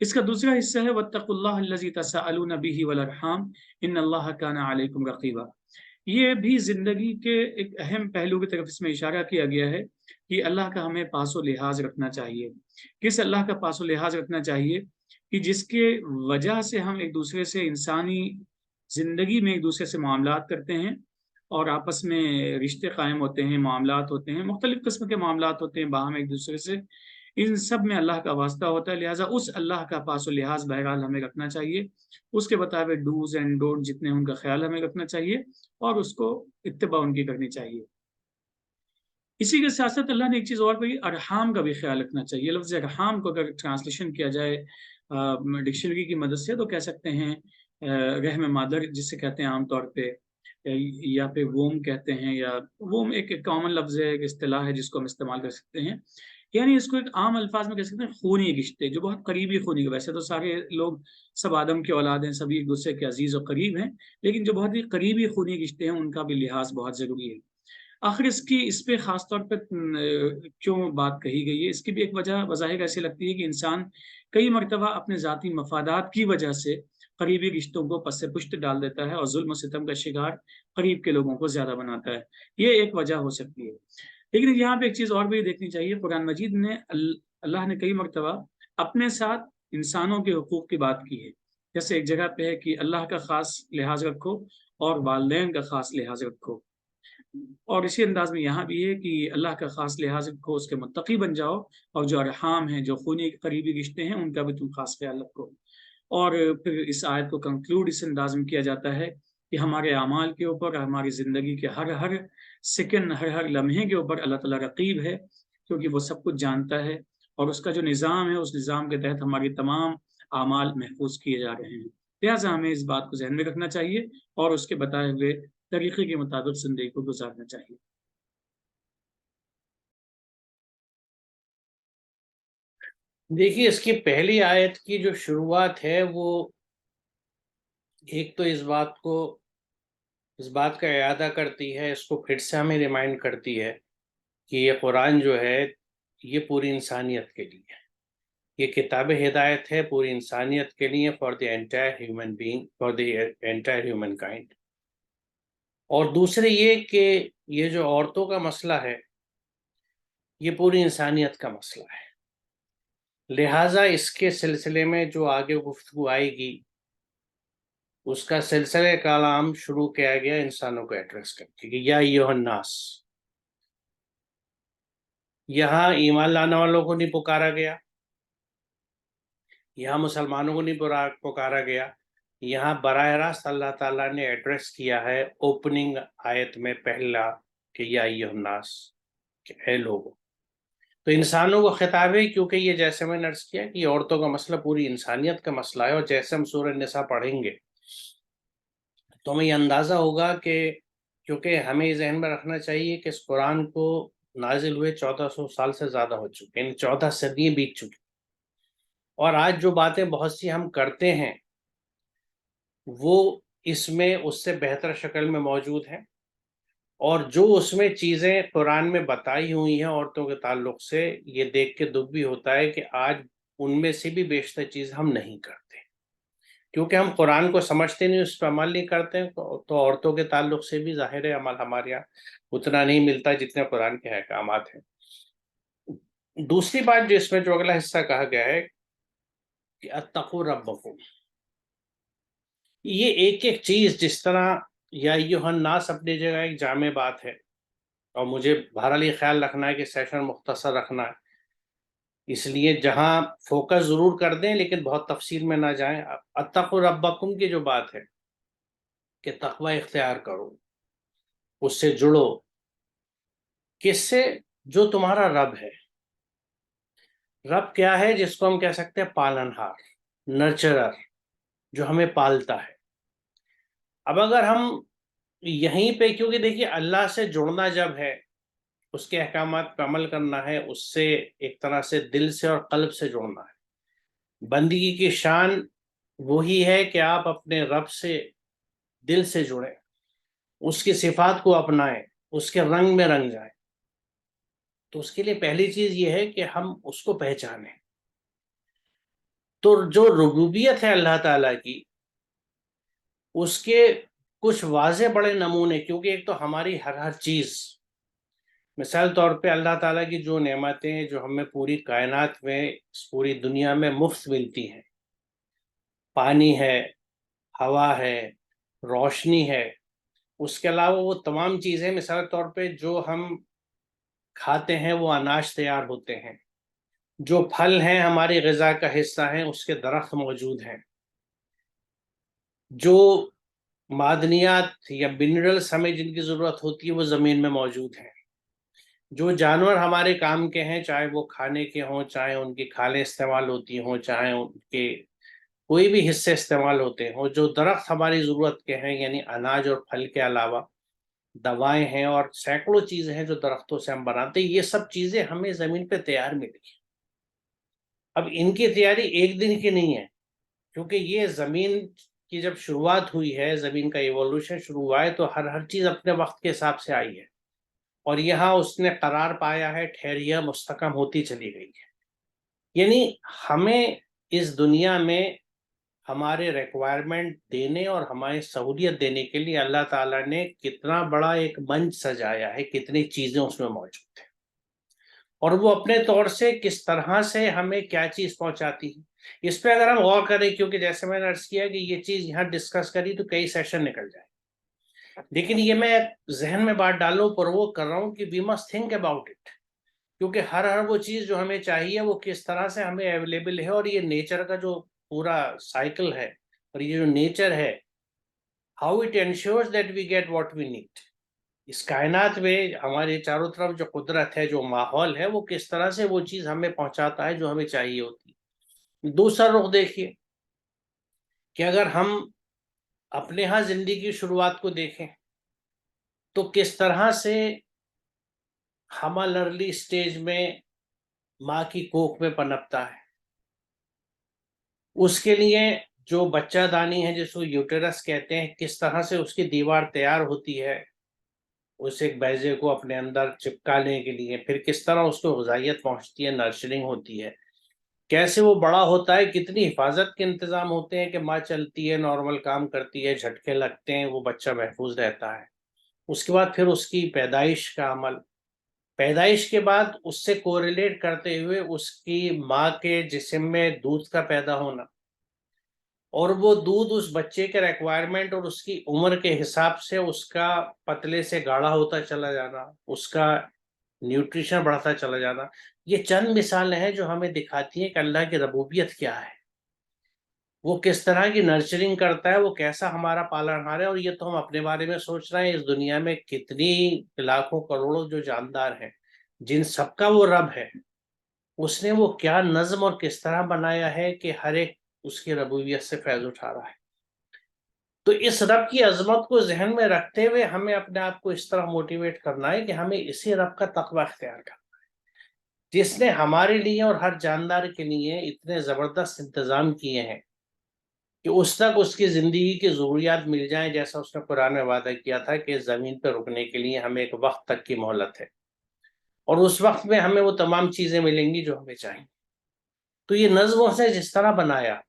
اس کا دوسرا حصہ ہے وَاتَّقُوا اللَّهَ الَّذِي تَسَاءَلُونَ بِهِ وَالْأَرْحَامَ إِنَّ اللَّهَ كَانَ عَلَيْكُمْ رَقِيبًا۔ یہ بھی زندگی کے ایک اہم پہلو کی طرف اس میں اشارہ کیا گیا ہے کہ اللہ کا ہمیں پاس و لحاظ رکھنا چاہیے۔ کس اللہ کا پاس و لحاظ رکھنا چاہیے؟ کہ جس کے وجہ سے ہم ایک دوسرے سے انسانی زندگی میں ایک دوسرے سے معاملات کرتے ہیں اور آپس میں رشتے قائم ہوتے ہیں، معاملات ہوتے ہیں، مختلف قسم کے معاملات ہوتے ہیں باہم ایک دوسرے سے، ان سب میں اللہ کا واسطہ ہوتا ہے۔ لہٰذا اس اللہ کا پاس و لحاظ بہرحال ہمیں رکھنا چاہیے، اس کے بتائے ہوئے ڈوز اینڈ ڈونٹ جتنے ان کا خیال ہمیں رکھنا چاہیے اور اس کو اتباع ان کی کرنی چاہیے۔ اسی کے ساتھ ساتھ اللہ نے ایک چیز اور کہی، ارحام کا بھی خیال رکھنا چاہیے۔ لفظ ارحام کو اگر ٹرانسلیشن کیا جائے ڈکشنری کی مدد سے تو کہہ سکتے ہیں رحم مادر جسے کہتے ہیں عام طور پہ، یا پھر ووم کہتے ہیں، یا ووم ایک کامن لفظ ہے، ایک اصطلاح ہے جس کو ہم استعمال کر سکتے ہیں، یعنی اس کو ایک عام الفاظ میں کہہ سکتے ہیں خونی رشتے، جو بہت قریبی خونی، ویسے تو سارے لوگ سب آدم کے اولاد ہیں، سبھی ایک دوسرے کے عزیز و قریب ہیں، لیکن جو بہت ہی قریبی خونی رشتے ہیں ان کا بھی لحاظ بہت ضروری ہے۔ آخر اس پہ خاص طور پہ کیوں بات کہی گئی ہے، اس کی بھی ایک وجہ بظاہر ایسی لگتی ہے کہ انسان کئی مرتبہ اپنے ذاتی مفادات کی وجہ سے قریبی رشتوں کو پس پشت ڈال دیتا ہے اور ظلم و ستم کا شکار قریب کے لوگوں کو زیادہ بناتا ہے۔ یہ ایک وجہ ہو سکتی ہے، لیکن یہاں پہ ایک چیز اور بھی دیکھنی چاہیے۔ قرآن مجید نے اللہ نے کئی مرتبہ اپنے ساتھ انسانوں کے حقوق کی بات کی ہے، جیسے ایک جگہ پہ ہے کہ اللہ کا خاص لحاظ رکھو اور والدین کا خاص لحاظ رکھو، اور اسی انداز میں یہاں بھی ہے کہ اللہ کا خاص لحاظ رکھو، اس کے متقی بن جاؤ، اور جو ارحام ہیں، جو خونی قریبی رشتے ہیں، ان کا بھی تم خاص خیال رکھو۔ اور پھر اس آیت کو کنکلوڈ اس انداز میں کیا جاتا ہے کہ ہمارے اعمال کے اوپر، ہماری زندگی کے ہر سیکنڈ، ہر لمحے کے اوپر اللہ تعالیٰ رقیب ہے، کیونکہ وہ سب کچھ جانتا ہے، اور اس کا جو نظام ہے، اس نظام کے تحت ہماری تمام اعمال محفوظ کیے جا رہے ہیں۔ لہٰذا ہمیں اس بات کو ذہن میں رکھنا چاہیے اور اس کے بتائے ہوئے طریقے کے مطابق زندگی کو گزارنا چاہیے۔ دیکھیے، اس کی پہلی آیت کی جو شروعات ہے وہ ایک تو اس بات کا اعادہ کرتی ہے، اس کو پھر سے ہمیں ریمائنڈ کرتی ہے کہ یہ قرآن جو ہے یہ پوری انسانیت کے لیے ہے، یہ کتاب ہدایت ہے پوری انسانیت کے لیے، for the entire human being, for the entire human kind. اور دوسرے یہ کہ یہ جو عورتوں کا مسئلہ ہے یہ پوری انسانیت کا مسئلہ ہے، لہٰذا اس کے سلسلے میں جو آگے گفتگو آئے گی اس کا سلسلہ کلام شروع کیا گیا انسانوں کو ایڈریس کر کے کہ یا ایھا الناس۔ یہاں ایمان لانے والوں کو نہیں پکارا گیا، یہاں مسلمانوں کو نہیں پکارا گیا، یہاں براہ راست اللہ تعالیٰ نے ایڈریس کیا ہے اوپننگ آیت میں پہلا کہ یا ایھا الناس، کہ اے لوگوں۔ تو انسانوں کو خطاب ہے، کیونکہ یہ جیسے میں نے عرض کیا کہ یہ عورتوں کا مسئلہ پوری انسانیت کا مسئلہ ہے، اور جیسے ہم سورہ نساء پڑھیں گے تو ہمیں یہ اندازہ ہوگا کہ کیونکہ ہمیں یہ ذہن میں رکھنا چاہیے کہ اس قرآن کو نازل ہوئے 1400 سال سے زیادہ ہو چکے، یعنی 14 صدیاں بیت چکی، اور آج جو باتیں بہت سی ہم کرتے ہیں وہ اس میں اس سے بہتر شکل میں موجود ہیں، اور جو اس میں چیزیں قرآن میں بتائی ہوئی ہیں عورتوں کے تعلق سے، یہ دیکھ کے دکھ بھی ہوتا ہے کہ آج ان میں سے بھی بیشتر چیز ہم نہیں کرتے، کیونکہ ہم قرآن کو سمجھتے نہیں، اس پہ عمل نہیں کرتے، تو عورتوں کے تعلق سے بھی ظاہر ہے عمل ہمارے یہاں اتنا نہیں ملتا جتنے قرآن کے احکامات ہیں۔ دوسری بات جو اس میں جو اگلا حصہ کہا گیا ہے کہ اتقوا ربکم، یہ ایک ایک چیز جس طرح یا ایھا الناس اپنی جگہ ایک جامع بات ہے، اور مجھے بہرحال یہ خیال رکھنا ہے کہ سیشن مختصر رکھنا ہے، اس لیے جہاں فوکس ضرور کر دیں لیکن بہت تفصیل میں نہ جائیں۔ اتقوا ربکم کی جو بات ہے کہ تقوی اختیار کرو، اس سے جڑو، کس سے؟ جو تمہارا رب ہے۔ رب کیا ہے؟ جس کو ہم کہہ سکتے ہیں پالنہار، نرچرر، جو ہمیں پالتا ہے۔ اب اگر ہم یہیں پہ، کیونکہ دیکھیے اللہ سے جڑنا جب ہے، اس کے احکامات پہ عمل کرنا ہے، اس سے ایک طرح سے دل سے اور قلب سے جڑنا ہے۔ بندگی کی شان وہی ہے کہ آپ اپنے رب سے دل سے جڑیں، اس کی صفات کو اپنائیں، اس کے رنگ میں رنگ جائیں۔ تو اس کے لیے پہلی چیز یہ ہے کہ ہم اس کو پہچانیں۔ تو جو ربوبیت ہے اللہ تعالیٰ کی، اس کے کچھ واضح بڑے نمونے، کیونکہ ایک تو ہماری ہر چیز، مثال طور پہ اللہ تعالیٰ کی جو نعمتیں جو ہمیں پوری کائنات میں، اس پوری دنیا میں مفت ملتی ہیں، پانی ہے، ہوا ہے، روشنی ہے، اس کے علاوہ وہ تمام چیزیں، مثال طور پہ جو ہم کھاتے ہیں وہ اناج تیار ہوتے ہیں، جو پھل ہیں ہماری غذا کا حصہ ہیں، اس کے درخت موجود ہیں، جو معدنیات یا منرلز ہمیں جن کی ضرورت ہوتی ہے وہ زمین میں موجود ہیں، جو جانور ہمارے کام کے ہیں، چاہے وہ کھانے کے ہوں، چاہے ان کی کھالیں استعمال ہوتی ہوں، چاہے ان کے کوئی بھی حصے استعمال ہوتے ہوں، جو درخت ہماری ضرورت کے ہیں، یعنی اناج اور پھل کے علاوہ دوائیں ہیں اور سینکڑوں چیزیں ہیں جو درختوں سے ہم بناتے ہیں، یہ سب چیزیں ہمیں زمین پہ تیار ملی ہیں۔ اب ان کی تیاری ایک دن کی نہیں ہے، کیونکہ یہ زمین کی جب شروعات ہوئی ہے، زمین کا ایوولوشن شروع ہوا ہے، تو ہر چیز اپنے وقت کے حساب سے آئی ہے، اور یہاں اس نے قرار پایا ہے، ٹھہریا، مستحکم ہوتی چلی گئی ہے۔ یعنی ہمیں اس دنیا میں ہمارے ریکوائرمنٹ دینے اور ہماری سہولیت دینے کے لیے اللہ تعالیٰ نے کتنا بڑا ایک منچ سجایا ہے، کتنی چیزیں اس میں موجود ہیں، اور وہ اپنے طور سے کس طرح سے ہمیں کیا چیز پہنچاتی ہے، اس پہ اگر ہم غور کریں، کیونکہ جیسے میں نے عرض کیا کہ یہ چیز یہاں ڈسکس کری تو کئی سیشن نکل جائے، لیکن یہ میں ذہن میں بات ڈالوں پر وہ کر رہا ہوں کہ we must think about it, کیونکہ ہر وہ چیز جو ہمیں چاہیے وہ کس طرح سے ہمیں اویلیبل ہے، اور یہ نیچر کا جو پورا سائیکل ہے، اور یہ جو نیچر ہے، how it ensures that we get what we need, اس کائنات میں ہمارے چاروں طرف جو قدرت ہے، جو ماحول ہے، وہ کس طرح سے وہ چیز ہمیں پہنچاتا ہے جو ہمیں چاہیے ہوتی ہے۔ دوسرا رخ دیکھیے کہ اگر ہم اپنے ہاں زندگی کی شروعات کو دیکھیں تو کس طرح سے ہمارا ارلی سٹیج میں ماں کی کوکھ میں پنپتا ہے، اس کے لیے جو بچہ دانی ہے جس کو یوٹرس کہتے ہیں، کس طرح سے اس کی دیوار تیار ہوتی ہے اس ایک بیضے کو اپنے اندر چپکانے کے لیے، پھر کس طرح اس کو غذائیت پہنچتی ہے، نرچرنگ ہوتی ہے، کیسے وہ بڑا ہوتا ہے، کتنی حفاظت کے انتظام ہوتے ہیں کہ ماں چلتی ہے، نارمل کام کرتی ہے، جھٹکے لگتے ہیں، وہ بچہ محفوظ رہتا ہے۔ اس کے بعد پھر اس کی پیدائش کا عمل، پیدائش کے بعد اس سے کوریلیٹ کرتے ہوئے اس کی ماں کے جسم میں دودھ کا پیدا ہونا، اور وہ دودھ اس بچے کے ریکوائرمنٹ اور اس کی عمر کے حساب سے اس کا پتلے سے گاڑھا ہوتا چلا جانا، اس کا نیوٹریشن بڑھتا چلا جانا، یہ چند مثالیں ہیں جو ہمیں دکھاتی ہیں کہ اللہ کی ربوبیت کیا ہے، وہ کس طرح کی نرچرنگ کرتا ہے، وہ کیسا ہمارا پالن ہار ہے۔ اور یہ تو ہم اپنے بارے میں سوچ رہے ہیں، اس دنیا میں کتنی لاکھوں کروڑوں جو جاندار ہیں جن سب کا وہ رب ہے، اس نے وہ کیا نظم اور کس طرح بنایا ہے کہ ہر ایک اس کی ربوبیت سے فیض اٹھا رہا ہے۔ تو اس رب کی عظمت کو ذہن میں رکھتے ہوئے ہمیں اپنے آپ کو اس طرح موٹیویٹ کرنا ہے کہ ہمیں اسی رب کا تقوی اختیار کرنا ہے جس نے ہمارے لیے اور ہر جاندار کے لیے اتنے زبردست انتظام کیے ہیں کہ اس تک اس کی زندگی کی ضروریات مل جائیں، جیسا اس نے قرآن میں وعدہ کیا تھا کہ زمین پہ رکنے کے لیے ہمیں ایک وقت تک کی مہلت ہے، اور اس وقت میں ہمیں وہ تمام چیزیں ملیں گی جو ہمیں چاہیے۔ تو یہ نظم اس نے جس طرح بنایا،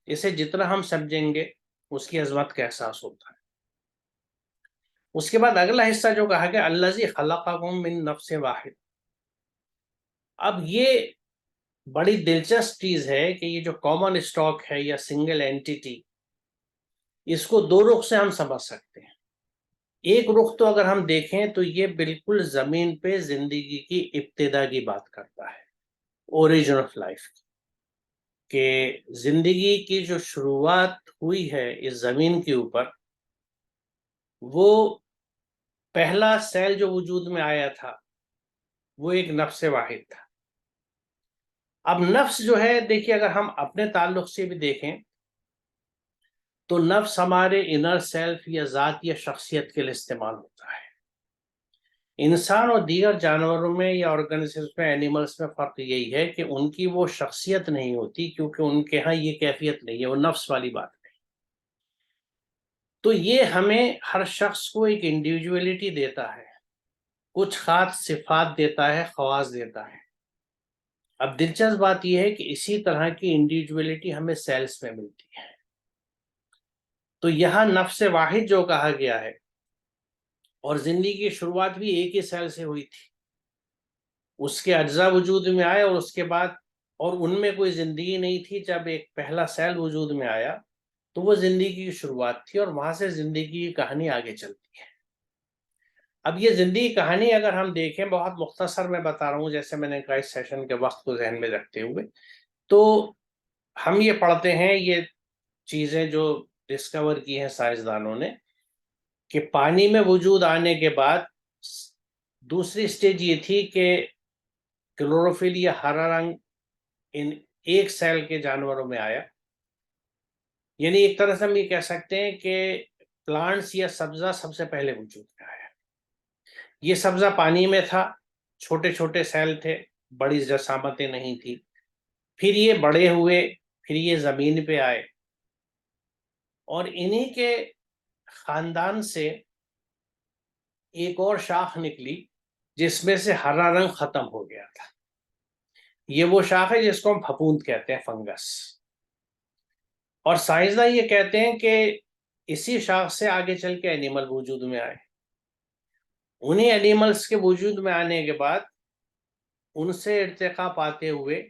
اسے جتنا ہم سمجھیں گے اس کی عظمت کا احساس ہوتا ہے۔ اس کے بعد اگلا حصہ جو کہا کہ الذی خلقکم من نفس واحد، اب یہ بڑی دلچسپ چیز ہے کہ یہ جو کامن اسٹاک ہے یا سنگل اینٹیٹی، اس کو دو رخ سے ہم سمجھ سکتے ہیں۔ ایک رخ تو اگر ہم دیکھیں تو یہ بالکل زمین پہ زندگی کی ابتدا کی بات کرتا ہے، اوریجن آف لائف، کہ زندگی کی جو شروعات ہوئی ہے اس زمین کے اوپر، وہ پہلا سیل جو وجود میں آیا تھا وہ ایک نفس واحد تھا۔ اب نفس جو ہے، دیکھیے اگر ہم اپنے تعلق سے بھی دیکھیں تو نفس ہمارے انر سیلف یا ذات یا شخصیت کے لیے استعمال ہوتا ہے۔ انسان اور دیگر جانوروں میں یا آرگنائزیشن میں، اینیملز میں فرق یہی ہے کہ ان کی وہ شخصیت نہیں ہوتی، کیونکہ ان کے ہاں یہ کیفیت نہیں ہے، وہ نفس والی بات نہیں۔ تو یہ ہمیں ہر شخص کو ایک انڈیویجولیٹی دیتا ہے، کچھ خاص صفات دیتا ہے، خواص دیتا ہے، اب دلچسپ بات یہ ہے کہ اسی طرح کی انڈیویجولیٹی ہمیں سیلس میں ملتی ہے. تو یہاں نفس واحد جو کہا گیا ہے، اور زندگی کی شروعات بھی ایک ہی سیل سے ہوئی تھی، اس کے اجزاء وجود میں آئے اور اس کے بعد، اور ان میں کوئی زندگی نہیں تھی. جب ایک پہلا سیل وجود میں آیا تو وہ زندگی کی شروعات تھی، اور وہاں سے زندگی کی کہانی آگے چلتی ہے. اب یہ زندگی کہانی اگر ہم دیکھیں، بہت مختصر میں بتا رہا ہوں جیسے میں نے کہا اس سیشن کے وقت کو ذہن میں رکھتے ہوئے، تو ہم یہ پڑھتے ہیں یہ چیزیں جو ڈسکور کی ہیں سائنسدانوں نے، کہ پانی میں وجود آنے کے بعد دوسری سٹیج یہ تھی کہ کلوروفل یا ہرا رنگ ان ایک سیل کے جانوروں میں آیا. یعنی ایک طرح سے ہم یہ کہہ سکتے ہیں کہ پلانٹس یا سبزہ سب سے پہلے وجود میں آیا. یہ سبزہ پانی میں تھا، چھوٹے چھوٹے سیل تھے، بڑی جسامتیں نہیں تھی. پھر یہ بڑے ہوئے، پھر یہ زمین پہ آئے، اور انہی کے خاندان سے ایک اور شاخ نکلی جس میں سے ہرا رنگ ختم ہو گیا تھا. یہ وہ شاخ ہے جس کو ہم پھپھوند کہتے ہیں، فنگس. اور سائنسداں یہ کہتے ہیں کہ اسی شاخ سے آگے چل کے اینیمل وجود میں آئے. انہی اینیملز کے وجود میں آنے کے بعد ان سے ارتقا پاتے ہوئے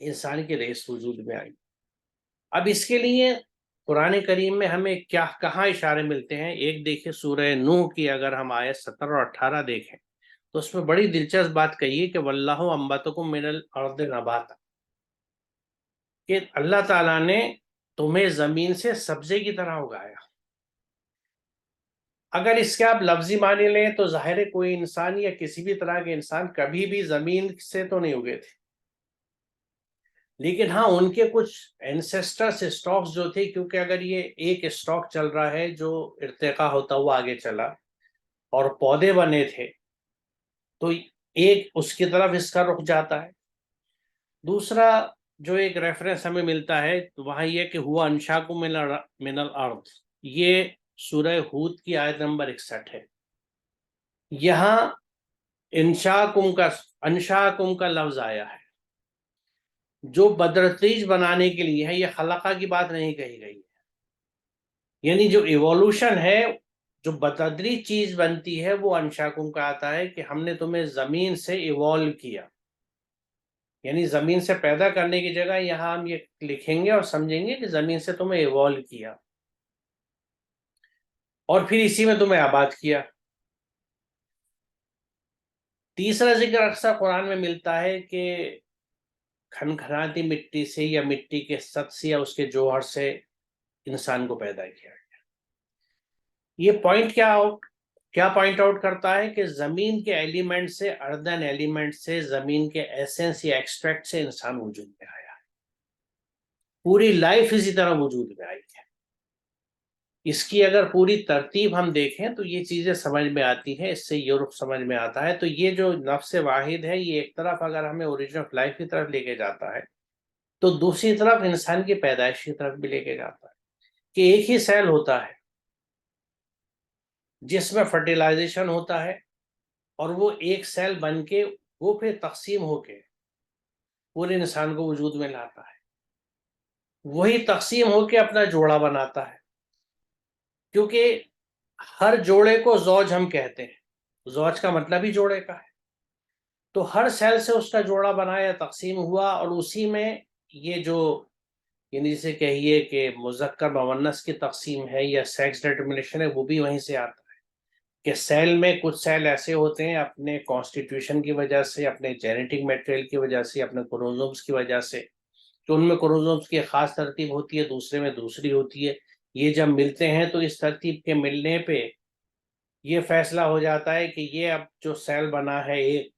انسان کی ریس وجود میں آئی. اب اس کے لیے قرآن کریم میں ہمیں کیا کہاں اشارے ملتے ہیں؟ ایک دیکھیں سورہ نوح کی اگر ہم آیت 17 اور 18 دیکھیں تو اس میں بڑی دلچسپ بات کہی ہے کہ واللہ انبتکم من الارض نباتا، کہ اللہ تعالیٰ نے تمہیں زمین سے سبزے کی طرح اگایا. اگر اس کے آپ لفظی معنی لیں تو ظاہر ہے کوئی انسان یا کسی بھی طرح کے انسان کبھی بھی زمین سے تو نہیں اگے تھے، لیکن ہاں ان کے کچھ اینسیسٹرس اسٹاکس جو تھے، کیونکہ اگر یہ ایک اسٹاک چل رہا ہے جو ارتقا ہوتا ہوا آگے چلا اور پودے بنے تھے، تو ایک اس کی طرف اس کا رخ جاتا ہے. دوسرا جو ایک ریفرنس ہمیں ملتا ہے وہاں یہ کہ ہوا انشاکم من الارض، یہ سورہ ہود کی آیت نمبر 61 ہے. یہاں انشاکم کا لفظ آیا ہے جو بدرتیج بنانے کے لیے ہے، یہ خلقہ کی بات نہیں کہی گئی ہے. یعنی جو ایوولوشن ہے، جو بتدریج چیز بنتی ہے، وہ انشاکم کا آتا ہے کہ ہم نے تمہیں زمین سے ایوالو کیا. یعنی زمین سے پیدا کرنے کی جگہ یہاں ہم یہ لکھیں گے اور سمجھیں گے کہ زمین سے تمہیں ایوالو کیا اور پھر اسی میں تمہیں آباد کیا. تیسرا ذکر اکثر قرآن میں ملتا ہے کہ کھنکھناتی مٹی سے یا مٹی کے سط سے یا اس کے جوہر سے انسان کو پیدا کیا گیا. یہ پوائنٹ کیا پوائنٹ آؤٹ کرتا ہے کہ زمین کے ایلیمنٹ سے، اردن ایلیمنٹ سے، زمین کے ایسنس یا ایکسٹریکٹ سے انسان وجود میں آیا ہے. پوری لائف اسی طرح وجود میں آئی ہے. اس کی اگر پوری ترتیب ہم دیکھیں تو یہ چیزیں سمجھ میں آتی ہیں، اس سے یہ رخ سمجھ میں آتا ہے. تو یہ جو نفس واحد ہے یہ ایک طرف اگر ہمیں اوریجن آف لائف کی طرف لے کے جاتا ہے تو دوسری طرف انسان کی پیدائش کی طرف بھی لے کے جاتا ہے کہ ایک ہی سیل ہوتا ہے جس میں فرٹیلائزیشن ہوتا ہے، اور وہ ایک سیل بن کے وہ پھر تقسیم ہو کے پورے انسان کو وجود میں لاتا ہے. وہی تقسیم ہو کے اپنا جوڑا بناتا ہے، کیونکہ ہر جوڑے کو زوج ہم کہتے ہیں، زوج کا مطلب ہی جوڑے کا ہے. تو ہر سیل سے اس کا جوڑا بنایا، تقسیم ہوا، اور اسی میں یہ جو یعنی جسے کہیے کہ مذکر مؤنث کی تقسیم ہے یا سیکس ڈٹرمنیشن ہے، وہ بھی وہیں سے آتا ہے کہ سیل میں کچھ سیل ایسے ہوتے ہیں اپنے کانسٹیٹیوشن کی وجہ سے، اپنے جینیٹک میٹیریل کی وجہ سے، اپنے کروموزومز کی وجہ سے، تو ان میں کروموزومز کی خاص ترتیب ہوتی ہے، دوسرے میں دوسری ہوتی ہے. یہ جب ملتے ہیں تو اس ترتیب کے ملنے پہ یہ فیصلہ ہو جاتا ہے کہ یہ اب جو سیل بنا ہے ایک،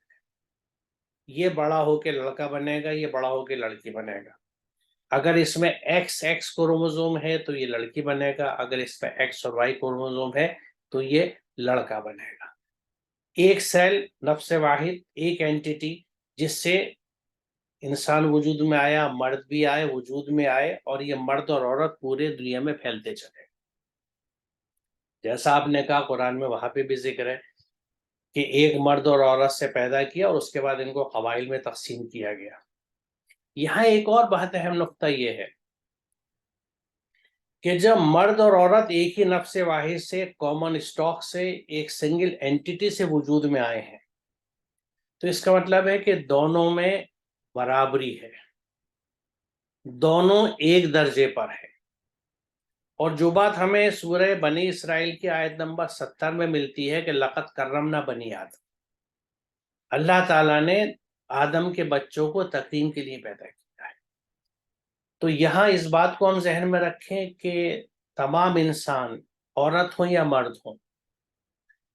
یہ بڑا ہو کے لڑکا بنے گا، یہ بڑا ہو کے لڑکی بنے گا. اگر اس میں ایکس کروموزوم ہے تو یہ لڑکی بنے گا، اگر اس میں ایکس اور وائی کروموزوم ہے تو یہ لڑکا بنے گا. ایک سیل، نفس واحد، ایک اینٹیٹی جس سے انسان وجود میں آیا، مرد بھی آئے وجود میں آئے، اور یہ مرد اور عورت پورے دنیا میں پھیلتے چلے. جیسا آپ نے کہا قرآن میں وہاں پہ بھی ذکر ہے کہ ایک مرد اور عورت سے پیدا کیا اور اس کے بعد ان کو قبائل میں تقسیم کیا گیا۔ یہاں ایک اور بہت اہم نقطہ یہ ہے کہ جب مرد اور عورت ایک ہی نفس واحد سے، کامن اسٹاک سے، ایک سنگل اینٹی سے وجود میں آئے ہیں، تو اس کا مطلب ہے کہ دونوں میں برابری ہے، دونوں ایک درجے پر ہے۔ اور جو بات ہمیں سورہ بنی اسرائیل کی آیت نمبر 70 میں ملتی ہے کہ لقد کرمنا بنی آدم، اللہ تعالیٰ نے آدم کے بچوں کو تکریم کے لیے پیدا کیا ہے۔ تو یہاں اس بات کو ہم ذہن میں رکھیں کہ تمام انسان، عورت ہوں یا مرد ہوں،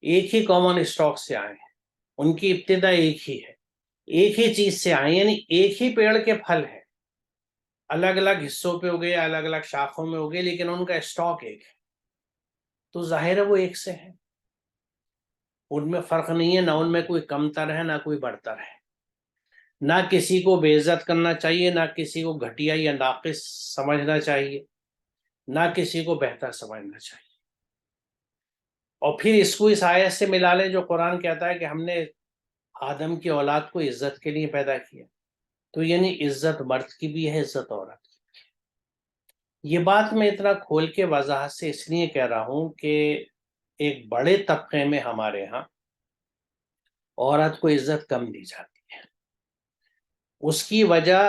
ایک ہی کامن اسٹاک سے آئے ہیں، ان کی ابتدا ایک ہی ہے، ایک ہی چیز سے آئے، یعنی ایک ہی پیڑ کے پھل ہیں، الگ الگ حصوں پہ ہو گئے، الگ الگ شاخوں میں ہو گئے، لیکن ان کا اسٹاک ایک ہے، تو ظاہر ہے وہ ایک سے ہیں، ان میں فرق نہیں ہے، نہ ان میں کوئی کمتر ہے نہ کوئی برتر ہے، نہ کسی کو بے عزت کرنا چاہیے، نہ کسی کو گھٹیا یا ناقص سمجھنا چاہیے، نہ کسی کو بہتر سمجھنا چاہیے۔ اور پھر اس کو اس آیت سے ملا لیں جو قرآن کہتا ہے کہ ہم نے آدم کی اولاد کو عزت کے لیے پیدا کیا، تو یعنی عزت مرد کی بھی ہے، عزت عورت کی بھی ہے۔ یہ بات میں اتنا کھول کے وضاحت سے اس لیے کہہ رہا ہوں کہ ایک بڑے طبقے میں ہمارے ہاں عورت کو عزت کم دی جاتی ہے۔ اس کی وجہ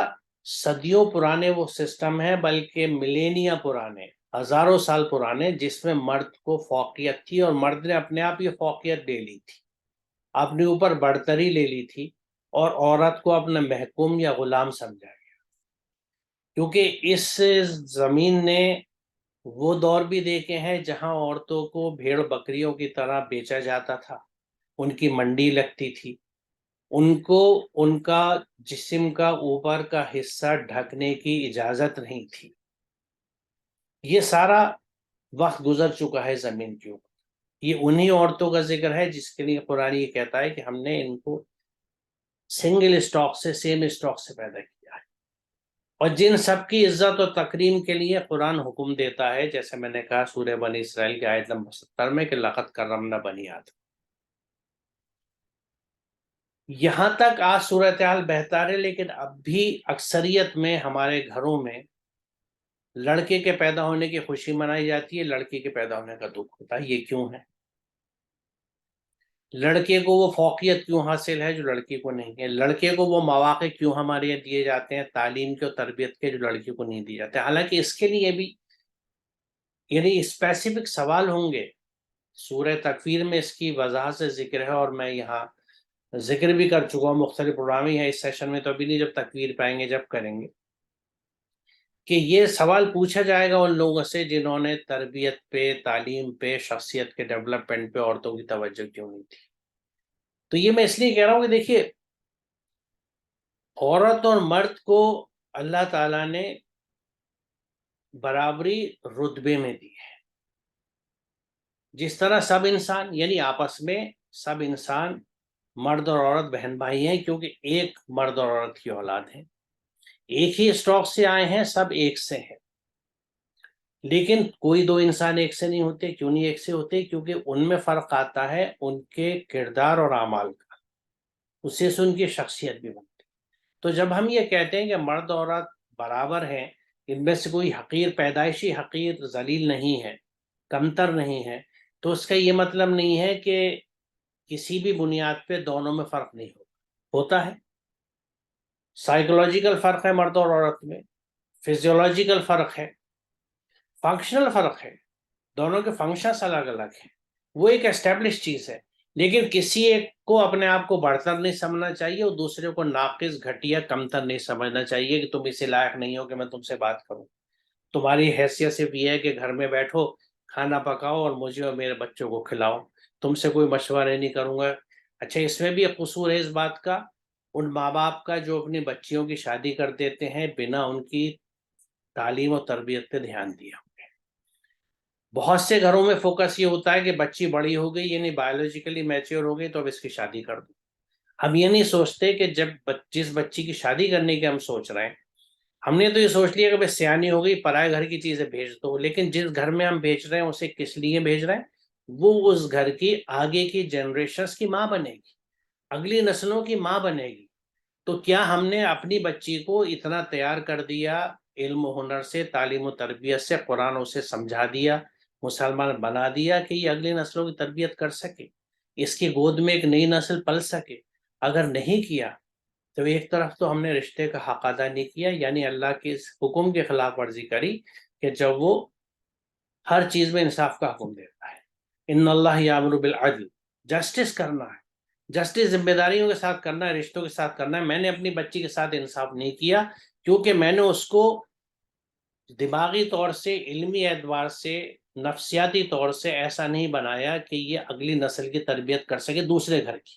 صدیوں پرانے وہ سسٹم ہے، بلکہ ملینیا پرانے، ہزاروں سال پرانے، جس میں مرد کو فوقیت تھی اور مرد نے اپنے آپ یہ فوقیت لے لی تھی، اپنے اوپر برتری لے لی تھی، اور عورت کو اپنا محکوم یا غلام سمجھا گیا، کیونکہ اس زمین نے وہ دور بھی دیکھے ہیں جہاں عورتوں کو بھیڑ بکریوں کی طرح بیچا جاتا تھا، ان کی منڈی لگتی تھی، ان کو ان کا جسم کا اوپر کا حصہ ڈھکنے کی اجازت نہیں تھی۔ یہ سارا وقت گزر چکا ہے زمین کے اوپر۔ یہ انہی عورتوں کا ذکر ہے جس کے لیے قرآن یہ کہتا ہے کہ ہم نے ان کو سنگل اسٹاک سے، سیم اسٹاک سے پیدا کیا ہے، اور جن سب کی عزت و تکریم کے لیے قرآن حکم دیتا ہے، جیسے میں نے کہا سورہ بنی اسرائیل کی آیت نمبر 70 میں کہ لقد کرمنا بنی آدم۔ یہاں تک آج صورتحال بہتر ہے، لیکن اب بھی اکثریت میں ہمارے گھروں میں لڑکے کے پیدا ہونے کی خوشی منائی جاتی ہے، لڑکی کے پیدا ہونے کا دکھ ہوتا ہے۔ یہ کیوں ہے؟ لڑکے کو وہ فوقیت کیوں حاصل ہے جو لڑکی کو نہیں ہے؟ لڑکے کو وہ مواقع کیوں ہمارے یہاں دیے جاتے ہیں تعلیم کے اور تربیت کے جو لڑکی کو نہیں دیے جاتے؟ حالانکہ اس کے لیے بھی یعنی اسپیسیفک سوال ہوں گے، سورہ تکویر میں اس کی وضاحت سے ذکر ہے، اور میں یہاں ذکر بھی کر چکا ہوں، مختلف پروگرامی ہے اس سیشن میں، تو ابھی نہیں، جب تکویر پائیں گے جب کریں گے، کہ یہ سوال پوچھا جائے گا ان لوگوں سے جنہوں نے تربیت پہ، تعلیم پہ، شخصیت کے ڈیولپمنٹ پہ عورتوں کی توجہ کیوں نہیں تھی۔ تو یہ میں اس لیے کہہ رہا ہوں کہ دیکھیے، عورت اور مرد کو اللہ تعالیٰ نے برابری رتبے میں دی ہے، جس طرح سب انسان، یعنی آپس میں سب انسان مرد اور عورت بہن بھائی ہیں، کیونکہ ایک مرد اور عورت کی اولاد ہیں، ایک ہی اسٹاک سے آئے ہیں، سب ایک سے ہیں، لیکن کوئی دو انسان ایک سے نہیں ہوتے۔ کیوں نہیں ایک سے ہوتے؟ کیونکہ ان میں فرق آتا ہے ان کے کردار اور اعمال کا، اسی سے ان کی شخصیت بھی بنتی۔ تو جب ہم یہ کہتے ہیں کہ مرد اور عورت برابر ہیں، ان میں سے کوئی حقیر، پیدائشی حقیر، ذلیل نہیں ہے، کمتر نہیں ہے، تو اس کا یہ مطلب نہیں ہے کہ کسی بھی بنیاد پہ دونوں میں فرق نہیں ہوتا ہے۔ سائیکولوجیکل فرق ہے مرد اور عورت میں، فزیولوجیکل فرق ہے، فنکشنل فرق ہے، دونوں کے فنکشنز الگ الگ ہیں، وہ ایک اسٹیبلش چیز ہے، لیکن کسی ایک کو اپنے آپ کو برتر نہیں سمجھنا چاہیے اور دوسرے کو ناقص، گھٹیا، کمتر نہیں سمجھنا چاہیے کہ تم اس سے لائق نہیں ہو کہ میں تم سے بات کروں۔ تمہاری حیثیت صرف یہ ہے کہ گھر میں بیٹھو، کھانا پکاؤ اور مجھے اور میرے بچوں کو کھلاؤ، تم سے کوئی مشورہ نہیں کروں گا۔ اچھا، اس میں بھی ایک قصور ہے اس بات کا، ان ماں باپ کا جو اپنی بچیوں کی شادی کر دیتے ہیں بنا ان کی تعلیم اور تربیت پہ دھیان دیا۔ بہت سے گھروں میں فوکس یہ ہوتا ہے کہ بچی بڑی ہو گئی، یعنی بایولوجیکلی میچور ہو گئی، تو اب اس کی شادی کر دو۔ ہم یہ نہیں سوچتے کہ جس بچی کی شادی کرنے کی ہم سوچ رہے ہیں، ہم نے تو یہ سوچ لیا کہ بس سیانی ہو گئی، پرائے گھر کی چیزیں بھیج دو، لیکن جس گھر میں ہم بھیج رہے ہیں اسے کس لیے بھیج رہے ہیں؟ وہ اس گھر کی آگے کی جنریشنز کی ماں بنے گی، اگلی نسلوں کی ماں بنے گی۔ تو کیا ہم نے اپنی بچی کو اتنا تیار کر دیا علم و ہنر سے، تعلیم و تربیت سے، قرآن اسے سمجھا دیا، مسلمان بنا دیا کہ یہ اگلی نسلوں کی تربیت کر سکے، اس کی گود میں ایک نئی نسل پل سکے؟ اگر نہیں کیا تو ایک طرف تو ہم نے رشتے کا حق ادا نہیں کیا، یعنی اللہ کے اس حکم کی خلاف ورزی کری کہ جب وہ ہر چیز میں انصاف کا حکم دیتا ہے، ان اللہ یامر بالعدل، جسٹس کرنا ہے، جسٹس ذمہ داریوں کے ساتھ کرنا ہے، رشتوں کے ساتھ کرنا ہے۔ میں نے اپنی بچی کے ساتھ انصاف نہیں کیا کیونکہ میں نے اس کو دماغی طور سے، علمی اعتبار سے، نفسیاتی طور سے ایسا نہیں بنایا کہ یہ اگلی نسل کی تربیت کر سکے دوسرے گھر کی۔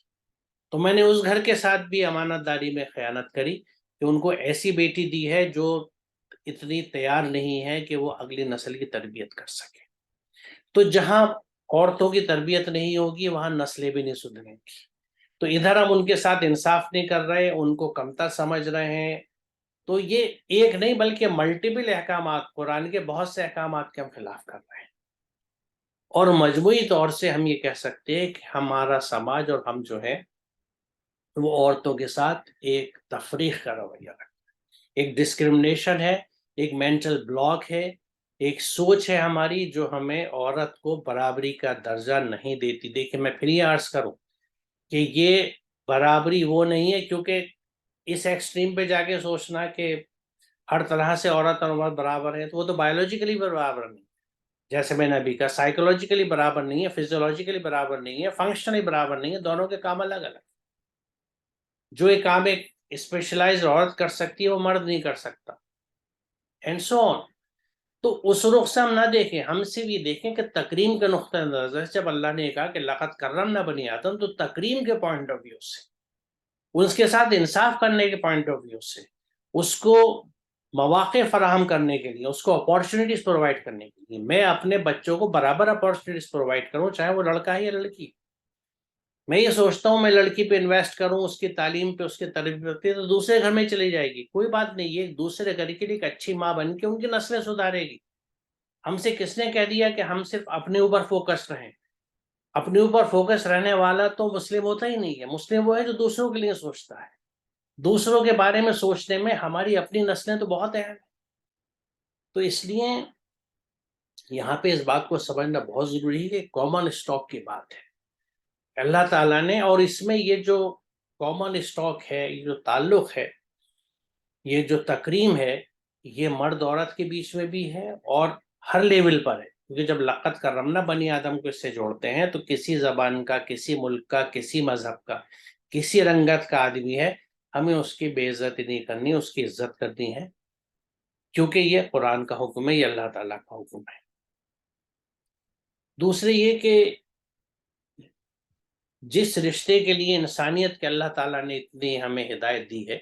تو میں نے اس گھر کے ساتھ بھی امانت داری میں خیانت کری کہ ان کو ایسی بیٹی دی ہے جو اتنی تیار نہیں ہے کہ وہ اگلی نسل کی تربیت کر سکے۔ تو جہاں عورتوں کی تربیت نہیں ہوگی وہاں نسلیں بھی نہیں سدھریں گی۔ تو ادھر ہم ان کے ساتھ انصاف نہیں کر رہے، ان کو کمتر سمجھ رہے ہیں۔ تو یہ ایک نہیں بلکہ ملٹیپل احکامات، قرآن کے بہت سے احکامات کے ہم خلاف کر رہے ہیں۔ اور مجموعی طور سے ہم یہ کہہ سکتے ہیں کہ ہمارا سماج اور ہم جو ہے وہ عورتوں کے ساتھ ایک تفریق کا رویہ رکھتا ہے، ایک ڈسکرمنیشن ہے، ایک مینٹل بلاک ہے، ایک سوچ ہے ہماری جو ہمیں عورت کو برابری کا درجہ نہیں دیتی۔ دیکھیں میں پھر یہ عرض کروں کہ یہ برابری وہ نہیں ہے، کیونکہ اس ایکسٹریم پہ جا کے سوچنا کہ ہر طرح سے عورت اور مرد برابر ہے تو وہ تو بایولوجیکلی برابر نہیں، جیسے میں نے ابھی کہا سائیکولوجیکلی برابر نہیں ہے، فزیولوجیکلی برابر نہیں ہے، فنکشنلی برابر نہیں ہے، دونوں کے کام الگ الگ۔ جو ایک کام ایک اسپیشلائز عورت کر سکتی ہے وہ مرد نہیں کر سکتا، اینڈ سو آن۔ تو اس رخ سے ہم نہ دیکھیں، ہم صرف یہ دیکھیں کہ تکریم کے نقطہ نظر سے جب اللہ نے کہا کہ لقد کرمنا بنی آدم، تو تکریم کے پوائنٹ آف ویو سے، اس کے ساتھ انصاف کرنے کے پوائنٹ آف ویو سے، اس کو مواقع فراہم کرنے کے لیے، اس کو اپارچونیٹیز پرووائڈ کرنے کے لیے، میں اپنے بچوں کو برابر اپارچونیٹیز پرووائڈ کروں، چاہے وہ لڑکا ہے یا لڑکی۔ میں یہ سوچتا ہوں میں لڑکی پہ انویسٹ کروں، اس کی تعلیم پہ، اس کی تربیت پہ، تو دوسرے گھر میں چلی جائے گی، کوئی بات نہیں، یہ دوسرے گھر کے لیے ایک اچھی ماں بن کے ان کی نسلیں سدھارے گی۔ ہم سے کس نے کہہ دیا کہ ہم صرف اپنے اوپر فوکس رہیں؟ اپنے اوپر فوکس رہنے والا تو مسلم ہوتا ہی نہیں ہے۔ مسلم وہ ہے جو دوسروں کے لیے سوچتا ہے۔ دوسروں کے بارے میں سوچنے میں ہماری اپنی نسلیں تو بہت اہم ہیں۔ تو اس لیے یہاں پہ اس بات کو سمجھنا بہت ضروری ہے کہ کامن اسٹاک کی بات ہے اللہ تعالیٰ نے، اور اس میں یہ جو کامن اسٹاک ہے، یہ جو تعلق ہے، یہ جو تکریم ہے، یہ مرد عورت کے بیچ میں بھی ہے اور ہر لیول پر ہے، کیونکہ جب لقد کرمنا بنی آدم کو اس سے جوڑتے ہیں تو کسی زبان کا، کسی ملک کا، کسی مذہب کا، کسی رنگت کا آدمی ہے، ہمیں اس کی بے عزتی نہیں کرنی، اس کی عزت کرنی ہے، کیونکہ یہ قرآن کا حکم ہے، یہ اللہ تعالیٰ کا حکم ہے۔ دوسرے یہ کہ جس رشتے کے لیے انسانیت کے اللہ تعالیٰ نے اتنی ہمیں ہدایت دی ہے،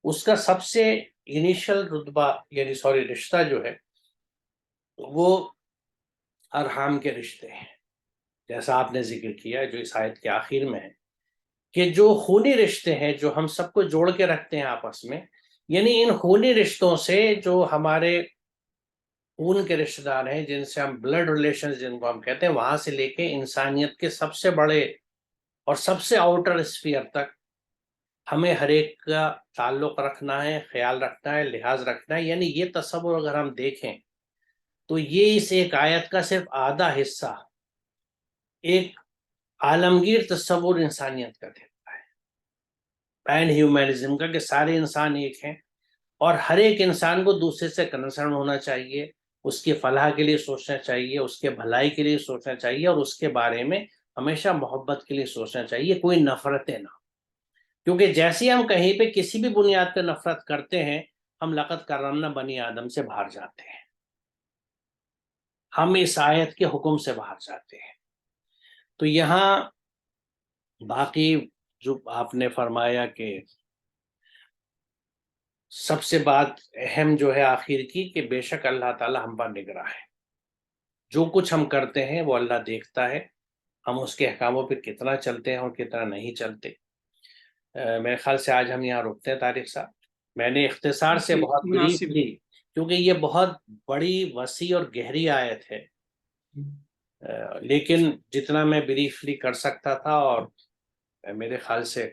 اس کا سب سے انیشل رتبہ یعنی رشتہ جو ہے وہ ارحام کے رشتے ہیں، جیسا آپ نے ذکر کیا جو اس آیت کے آخر میں ہے، کہ جو خونی رشتے ہیں جو ہم سب کو جوڑ کے رکھتے ہیں آپس میں، یعنی ان خونی رشتوں سے جو ہمارے خون کے رشتہ دار ہیں، جن سے ہم بلڈ ریلیشن جن کو ہم کہتے ہیں، وہاں سے لے کے انسانیت کے سب سے بڑے اور سب سے آؤٹر اسفیئر تک ہمیں ہر ایک کا تعلق رکھنا ہے، خیال رکھنا ہے، لحاظ رکھنا ہے۔ یعنی یہ تصور اگر ہم دیکھیں تو یہ اس ایک آیت کا صرف آدھا حصہ ایک عالمگیر تصور انسانیت کا دیتا ہے، پین ہیومنزم کا، کہ سارے انسان ایک ہیں اور ہر ایک انسان کو دوسرے سے کنسرن ہونا چاہیے، اس کی فلاح کے لیے سوچنا چاہیے، اس کے بھلائی کے لیے سوچنا چاہیے، اور اس کے بارے میں ہمیشہ محبت کے لیے سوچنا چاہیے، کوئی نفرتیں نہ۔ کیونکہ جیسے ہم کہیں پہ کسی بھی بنیاد پہ نفرت کرتے ہیں، ہم لقد کرمنا بنی آدم سے باہر جاتے ہیں، ہم اس آیت کے حکم سے باہر جاتے ہیں۔ تو یہاں باقی جو آپ نے فرمایا کہ سب سے بات اہم جو ہے آخر کی، کہ بے شک اللہ تعالی ہم پر نگراں ہے، جو کچھ ہم کرتے ہیں وہ اللہ دیکھتا ہے، ہم اس کے احکاموں پہ کتنا چلتے ہیں اور کتنا نہیں چلتے۔ میرے خیال سے آج ہم یہاں رکتے ہیں طارق صاحب، میں نے اختصار سے جی بہت مناسب بریفلی، کیونکہ یہ بہت بڑی وسیع اور گہری آیت ہے، لیکن جتنا میں بریفلی کر سکتا تھا، اور میرے خیال سے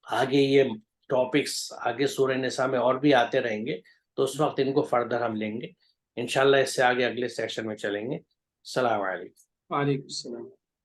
آگے یہ ٹاپکس آگے سورہ نساء میں اور بھی آتے رہیں گے، تو اس وقت ان کو فردر ہم لیں گے انشاءاللہ. اس سے آگے اگلے سیکشن میں چلیں گے. السلام علیکم. وعلیکم السلام.